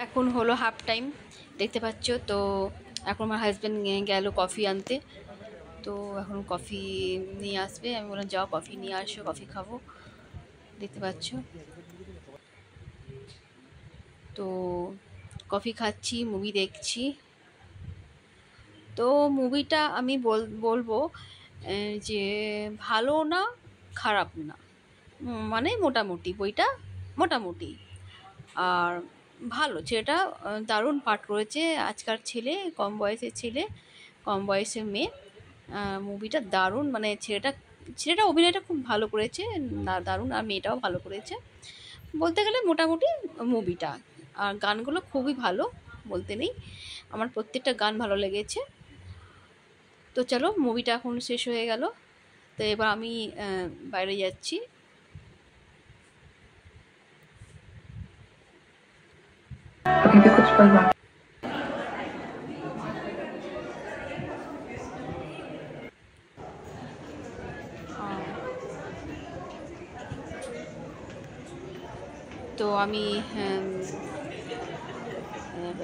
এখন হলো half time, দেখতে পাচ্ছ। তো এখন আমার হাজব্যান্ড গেল কফি আনতে। তো এখন কফি নিয়ে আসবে, আমি বললাম যাও কফি নিয়ে আসো, কফি খাবো। দেখতে পাচ্ছ, তো কফি খাচ্ছি, মুভি দেখছি। তো মুভিটা আমি বলবো যে ভালো না, খারাপ না, মানে মোটামুটি, বইটা মোটামুটি। আর ভালো, ছেলেটা দারুণ পাঠ করেছে। আজকাল ছেলে, কম বয়সের ছেলে, কম বয়সের মেয়ে, মুভিটা দারুণ, মানে ছেলেটা ছেলেটা অভিনয়টা খুব ভালো করেছে, দারুণ। আর মেয়েটাও ভালো করেছে, বলতে গেলে মোটামুটি মুভিটা। আর গানগুলো খুবই ভালো, বলতে নেই, আমার প্রত্যেকটা গান ভালো লেগেছে। তো চলো, মুভিটা এখন শেষ হয়ে গেল। তো এবার আমি বাইরে যাচ্ছি। তো আমি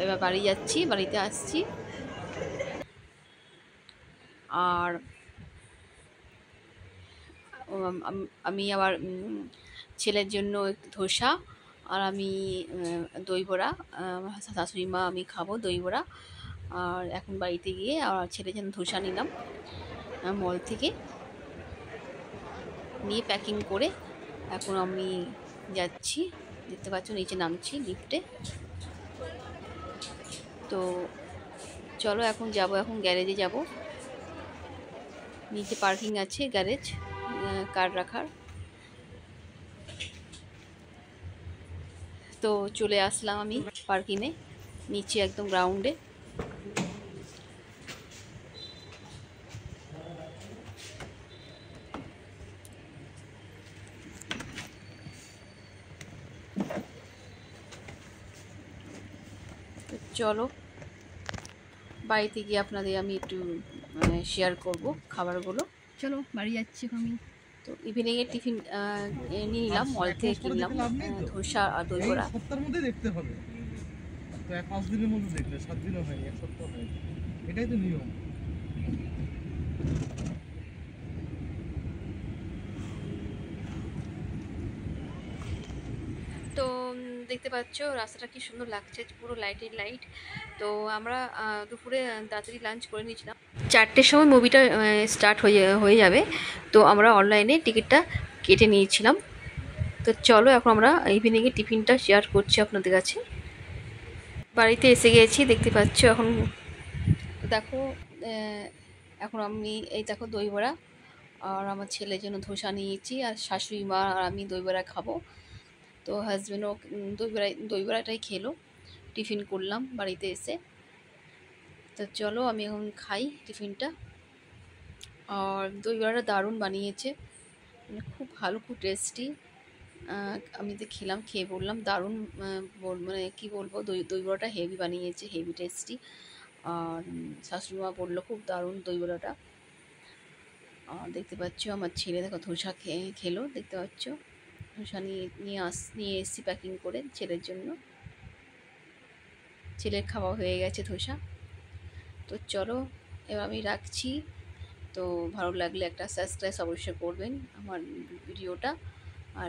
এবার বাড়ি যাচ্ছি, বাড়িতে আসছি। আর আমি আবার ছেলের জন্য একটু ধোসা, আর আমি দই বড়া, আমার শাশুড়ি মা আমি খাবো দই বড়া। আর এখন বাড়িতে গিয়ে আর ছেলের জন্য ধোসা নিলাম মল থেকে, নিয়ে প্যাকিং করে এখন আমি যাচ্ছি। দেখতে পাচ্ছ নিচে নামছি লিফটে। তো চলো এখন যাব, এখন গ্যারেজে যাব। নিচে পার্কিং আছে, গ্যারেজ, কার রাখার। তো চলে আসলাম আমি পার্কিংয়ে, নিচে একদম গ্রাউন্ডে। তো চলো বাড়িতে গিয়ে আপনাদের আমি একটু শেয়ার করব খাবারগুলো। চলো বাড়ি যাচ্ছি আমি। তো ইভিনিংয়ের টিফিন নিয়ে নিলাম, মল থেকে কিনলাম ধোসা আর দই বড়া। সপ্তাহের মধ্যে দেখতে হবে, তো 5 দিনের মধ্যে দেখলে 7 দিনও হয়নি, 1 সপ্তাহ হয়নি, এটাই তো নিয়ম। তো দেখতে পাচ্ছ রাস্তাটা কি সুন্দর লাগছে, পুরো লাইটের লাইট। তো আমরা দুপুরে তাড়াতাড়ি লাঞ্চ করে নিয়েছিলাম, 4টের সময় মুভিটা স্টার্ট হয়ে যাবে। তো আমরা অনলাইনে টিকিটটা কেটে নিয়েছিলাম। তো চলো এখন আমরা ইভিনিংয়ে টিফিনটা শেয়ার করছি আপনাদের কাছে। বাড়িতে এসে গিয়েছি, দেখতে পাচ্ছ। এখন দেখো, এখন আমি এই দেখো দই বড়া, আর আমার ছেলের জন্য ধোসা নিয়েছি, আর শাশুড়ি মা আর আমি দই বড়া খাবো। তো হাজব্যান্ডও দই বড়াটাই খেলো, টিফিন করলাম বাড়িতে এসে। তো চলো আমি এখন খাই টিফিনটা। আর দই বড়াটা দারুণ বানিয়েছে, মানে খুব ভালো, খুব টেস্টি। আমি তো খেলাম, খেয়ে বললাম দারুণ, মানে কি বলবো, দই বড়াটা হেভি বানিয়েছে, হেভি টেস্টি। আর শাশুড়ি মা বললো খুব দারুণ দই বড়াটা। আর দেখতে পাচ্ছ আমার ছেলে দেখো ধোসা খেলো, দেখতে পাচ্ছ ধোসা নিয়ে এসছি প্যাকিং করে ছেলের জন্য। ছেলের খাওয়া হয়ে গেছে ধোসা। তো চলো এবার আমি রাখছি। তো ভালো লাগলে একটা সাবস্ক্রাইব অবশ্যই করবেন আমার ভিডিওটা, আর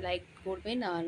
লাইক করবেন, আর